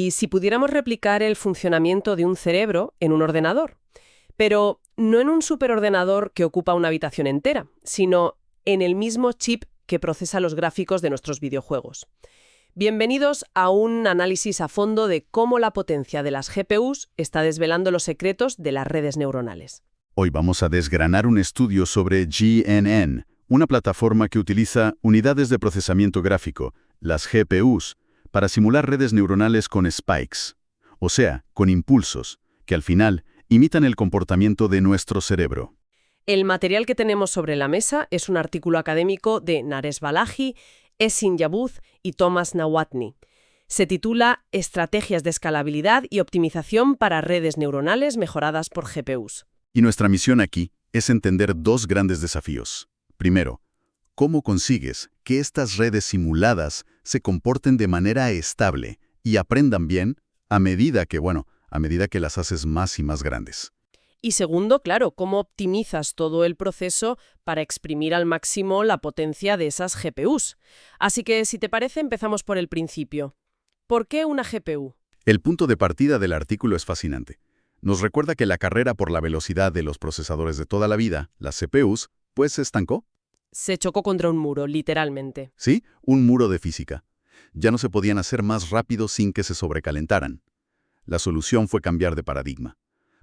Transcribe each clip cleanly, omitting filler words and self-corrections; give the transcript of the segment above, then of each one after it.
y si pudiéramos replicar el funcionamiento de un cerebro en un ordenador, pero no en un superordenador que ocupa una habitación entera, sino en el mismo chip que procesa los gráficos de nuestros videojuegos. Bienvenidos a un análisis a fondo de cómo la potencia de las GPUs está desvelando los secretos de las redes neuronales. Hoy vamos a desgranar un estudio sobre GNN, una plataforma que utiliza unidades de procesamiento gráfico, las GPUs, para simular redes neuronales con spikes, o sea, con impulsos, que al final imitan el comportamiento de nuestro cerebro. El material que tenemos sobre la mesa es un artículo académico de Naresh Balaji, Esin Yabuz y Thomas Nawatni. Se titula Estrategias de escalabilidad y optimización para redes neuronales mejoradas por GPUs. Y nuestra misión aquí es entender dos grandes desafíos. Primero, ¿cómo consigues que estas redes simuladas se comporten de manera estable y aprendan bien a medida que las haces más y más grandes? Y segundo, claro, ¿cómo optimizas todo el proceso para exprimir al máximo la potencia de esas GPUs? Así que, si te parece, empezamos por el principio. ¿Por qué una GPU? El punto de partida del artículo es fascinante. Nos recuerda que la carrera por la velocidad de los procesadores de toda la vida, las CPUs, pues se estancó. Se chocó contra un muro, literalmente. Sí, un muro de física. Ya no se podían hacer más rápido sin que se sobrecalentaran. La solución fue cambiar de paradigma.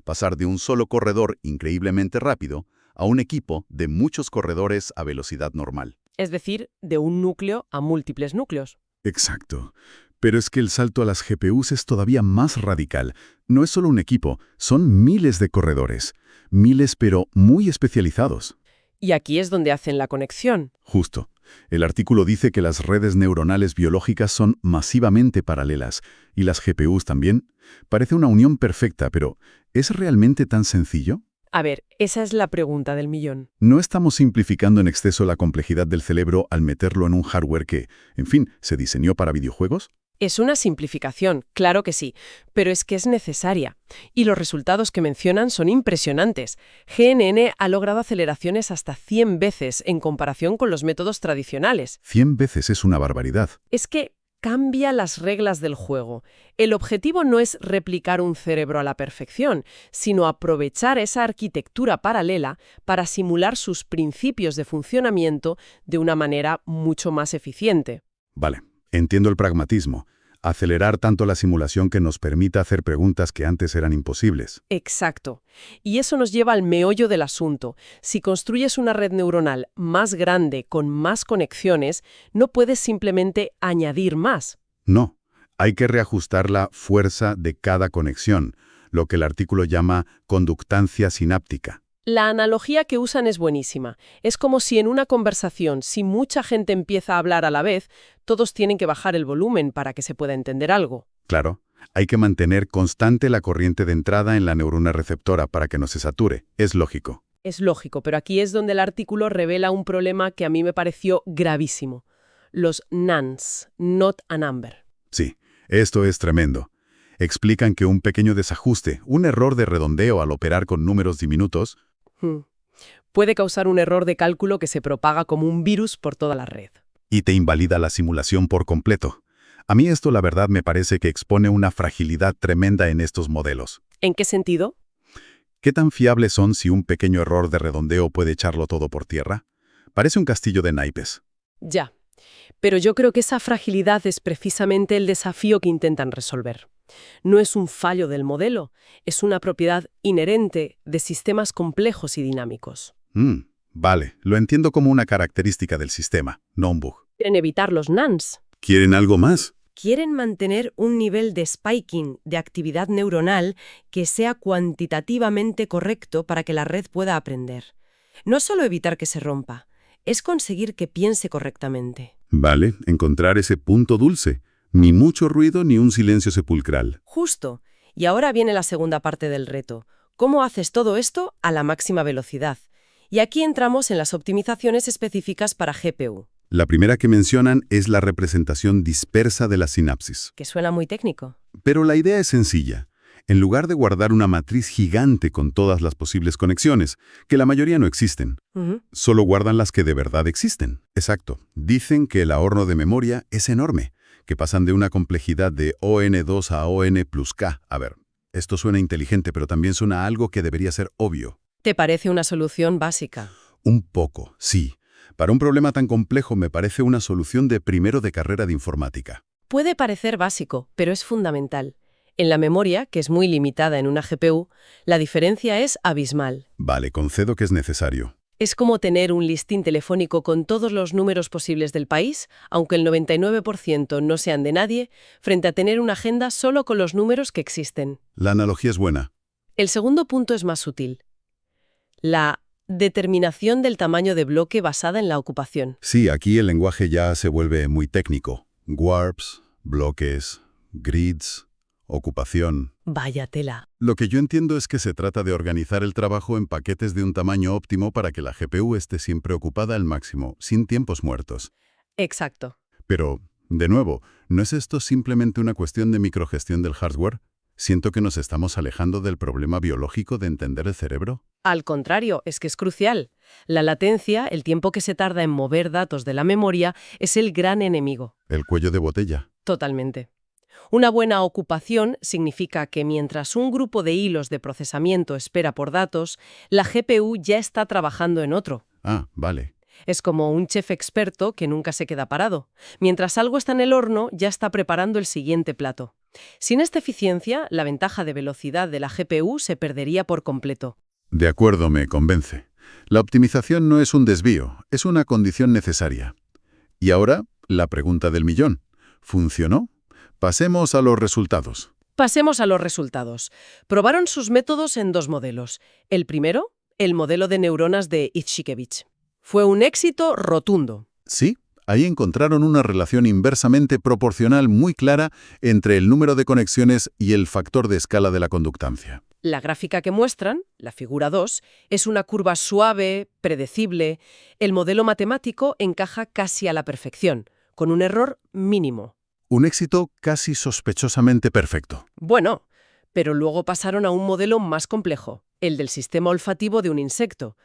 Pasar de un solo corredor increíblemente rápido a un equipo de muchos corredores a velocidad normal. Es decir, de un núcleo a múltiples núcleos. Exacto. Pero es que el salto a las GPUs es todavía más radical. No es solo un equipo, son miles de corredores. Miles, pero muy especializados. Y aquí es donde hacen la conexión. Justo. El artículo dice que las redes neuronales biológicas son masivamente paralelas, y las GPUs también. Parece una unión perfecta, pero ¿es realmente tan sencillo? A ver, esa es la pregunta del millón. No estamos simplificando en exceso la complejidad del cerebro al meterlo en un hardware que, en fin, se diseñó para videojuegos. Es una simplificación, claro que sí, pero es que es necesaria. Y los resultados que mencionan son impresionantes. GNN ha logrado aceleraciones hasta 100 veces en comparación con los métodos tradicionales. 100 veces es una barbaridad. Es que cambia las reglas del juego. El objetivo no es replicar un cerebro a la perfección, sino aprovechar esa arquitectura paralela para simular sus principios de funcionamiento de una manera mucho más eficiente. Vale, entiendo el pragmatismo. Acelerar tanto la simulación que nos permita hacer preguntas que antes eran imposibles. Exacto. Y eso nos lleva al meollo del asunto. Si construyes una red neuronal más grande, con más conexiones, no puedes simplemente añadir más. No, hay que reajustar la fuerza de cada conexión, lo que el artículo llama conductancia sináptica. La analogía que usan es buenísima. Es como si en una conversación, si mucha gente empieza a hablar a la vez, todos tienen que bajar el volumen para que se pueda entender algo. Claro, hay que mantener constante la corriente de entrada en la neurona receptora para que no se sature. Es lógico. Es lógico, pero aquí es donde el artículo revela un problema que a mí me pareció gravísimo. Los nans, not a number. Sí, esto es tremendo. Explican que un pequeño desajuste, un error de redondeo al operar con números diminutos, puede causar un error de cálculo que se propaga como un virus por toda la red. y te invalida la simulación por completo. A mí esto la verdad me parece que expone una fragilidad tremenda en estos modelos. ¿En qué sentido? ¿Qué tan fiables son si un pequeño error de redondeo puede echarlo todo por tierra? Parece un castillo de naipes. Ya. Pero yo creo que esa fragilidad es precisamente el desafío que intentan resolver. No es un fallo del modelo, es una propiedad inherente de sistemas complejos y dinámicos. Vale, lo entiendo como una característica del sistema, no un bug. Quieren evitar los nans. ¿Quieren algo más? Quieren mantener un nivel de spiking, de actividad neuronal, que sea cuantitativamente correcto para que la red pueda aprender. No solo evitar que se rompa, es conseguir que piense correctamente. Vale, encontrar ese punto dulce. Ni mucho ruido ni un silencio sepulcral. Justo. Y ahora viene la segunda parte del reto. ¿Cómo haces todo esto a la máxima velocidad? Y aquí entramos en las optimizaciones específicas para GPU. La primera que mencionan es la representación dispersa de la sinapsis. Que suena muy técnico. Pero la idea es sencilla. En lugar de guardar una matriz gigante con todas las posibles conexiones, que la mayoría no existen, solo guardan las que de verdad existen. Exacto. Dicen que el ahorro de memoria es enorme, que pasan de una complejidad de ON2 a ON plus K. A ver, esto suena inteligente, pero también suena a algo que debería ser obvio. ¿Te parece una solución básica? Un poco, sí. Para un problema tan complejo me parece una solución de primero de carrera de informática. Puede parecer básico, pero es fundamental. En la memoria, que es muy limitada en una GPU, la diferencia es abismal. Vale, concedo que es necesario. Es como tener un listín telefónico con todos los números posibles del país, aunque el 99% no sean de nadie, frente a tener una agenda solo con los números que existen. La analogía es buena. El segundo punto es más sutil. La determinación del tamaño de bloque basada en la ocupación. Sí, aquí el lenguaje ya se vuelve muy técnico. Warps, bloques, grids, ocupación. Vaya tela. Lo que yo entiendo es que se trata de organizar el trabajo en paquetes de un tamaño óptimo para que la GPU esté siempre ocupada al máximo, sin tiempos muertos. Exacto. Pero, de nuevo, ¿no es esto simplemente una cuestión de microgestión del hardware? ¿Siento que nos estamos alejando del problema biológico de entender el cerebro? Al contrario, es que es crucial. La latencia, el tiempo que se tarda en mover datos de la memoria, es el gran enemigo. El cuello de botella. Totalmente. Una buena ocupación significa que mientras un grupo de hilos de procesamiento espera por datos, la GPU ya está trabajando en otro. Ah, vale. Es como un chef experto que nunca se queda parado. Mientras algo está en el horno, ya está preparando el siguiente plato. Sin esta eficiencia, la ventaja de velocidad de la GPU se perdería por completo. De acuerdo, me convence. La optimización no es un desvío, es una condición necesaria. Y ahora, la pregunta del millón. ¿Funcionó? Pasemos a los resultados. Pasemos a los resultados. Probaron sus métodos en dos modelos. El primero, el modelo de neuronas de Izhikevich. Fue un éxito rotundo. Sí, ahí encontraron una relación inversamente proporcional muy clara entre el número de conexiones y el factor de escala de la conductancia. La gráfica que muestran, la figura 2, es una curva suave, predecible. El modelo matemático encaja casi a la perfección, con un error mínimo. Un éxito casi sospechosamente perfecto. Bueno, pero luego pasaron a un modelo más complejo, el del sistema olfativo de un insecto.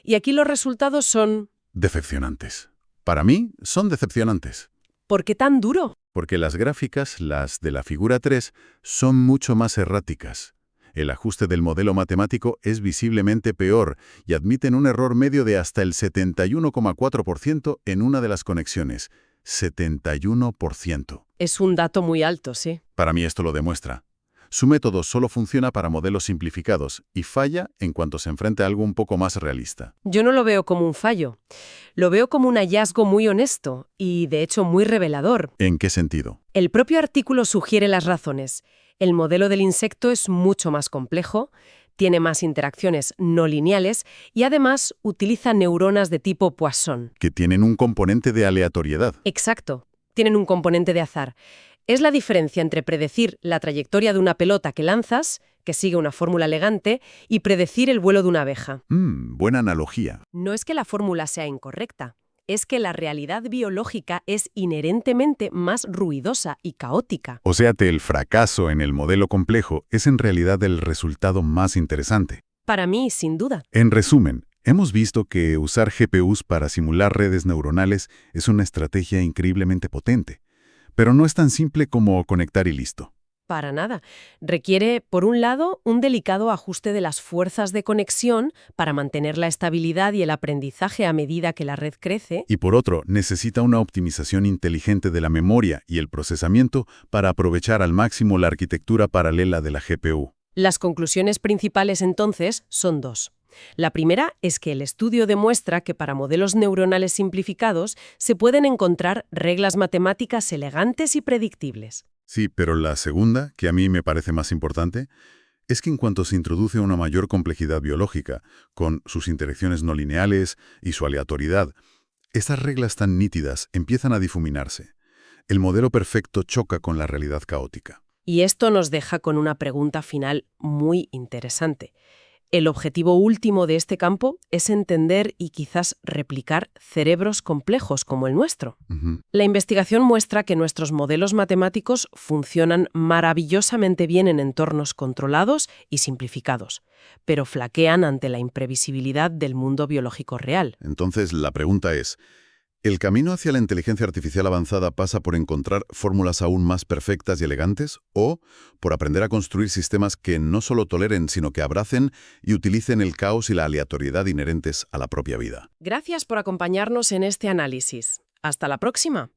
Y aquí los resultados son... Decepcionantes. Para mí, son decepcionantes. ¿Por qué tan duro? Porque las gráficas, las de la figura 3, son mucho más erráticas. El ajuste del modelo matemático es visiblemente peor y admiten un error medio de hasta el 71,4% en una de las conexiones. 71%. Es un dato muy alto, sí. Para mí esto lo demuestra. Su método solo funciona para modelos simplificados y falla en cuanto se enfrenta a algo un poco más realista. Yo no lo veo como un fallo. Lo veo como un hallazgo muy honesto y, de hecho, muy revelador. ¿En qué sentido? El propio artículo sugiere las razones. El modelo del insecto es mucho más complejo, tiene más interacciones no lineales y, además, utiliza neuronas de tipo Poisson. Que tienen un componente de aleatoriedad. Exacto. Tienen un componente de azar. Es la diferencia entre predecir la trayectoria de una pelota que lanzas, que sigue una fórmula elegante, y predecir el vuelo de una abeja. Buena analogía. No es que la fórmula sea incorrecta, es que la realidad biológica es inherentemente más ruidosa y caótica. O sea que el fracaso en el modelo complejo es en realidad el resultado más interesante. Para mí, sin duda. En resumen, hemos visto que usar GPUs para simular redes neuronales es una estrategia increíblemente potente. Pero no es tan simple como conectar y listo. Para nada. Requiere, por un lado, un delicado ajuste de las fuerzas de conexión para mantener la estabilidad y el aprendizaje a medida que la red crece. Y por otro, necesita una optimización inteligente de la memoria y el procesamiento para aprovechar al máximo la arquitectura paralela de la GPU. Las conclusiones principales, entonces, son dos. La primera es que el estudio demuestra que para modelos neuronales simplificados se pueden encontrar reglas matemáticas elegantes y predictibles. Sí, pero la segunda, que a mí me parece más importante, es que en cuanto se introduce una mayor complejidad biológica, con sus interacciones no lineales y su aleatoriedad, estas reglas tan nítidas empiezan a difuminarse. El modelo perfecto choca con la realidad caótica. Y esto nos deja con una pregunta final muy interesante. El objetivo último de este campo es entender y quizás replicar cerebros complejos como el nuestro. Ujú. La investigación muestra que nuestros modelos matemáticos funcionan maravillosamente bien en entornos controlados y simplificados, pero flaquean ante la imprevisibilidad del mundo biológico real. Entonces, la pregunta es, ¿el camino hacia la inteligencia artificial avanzada pasa por encontrar fórmulas aún más perfectas y elegantes o por aprender a construir sistemas que no solo toleren, sino que abracen y utilicen el caos y la aleatoriedad inherentes a la propia vida? Gracias por acompañarnos en este análisis. Hasta la próxima.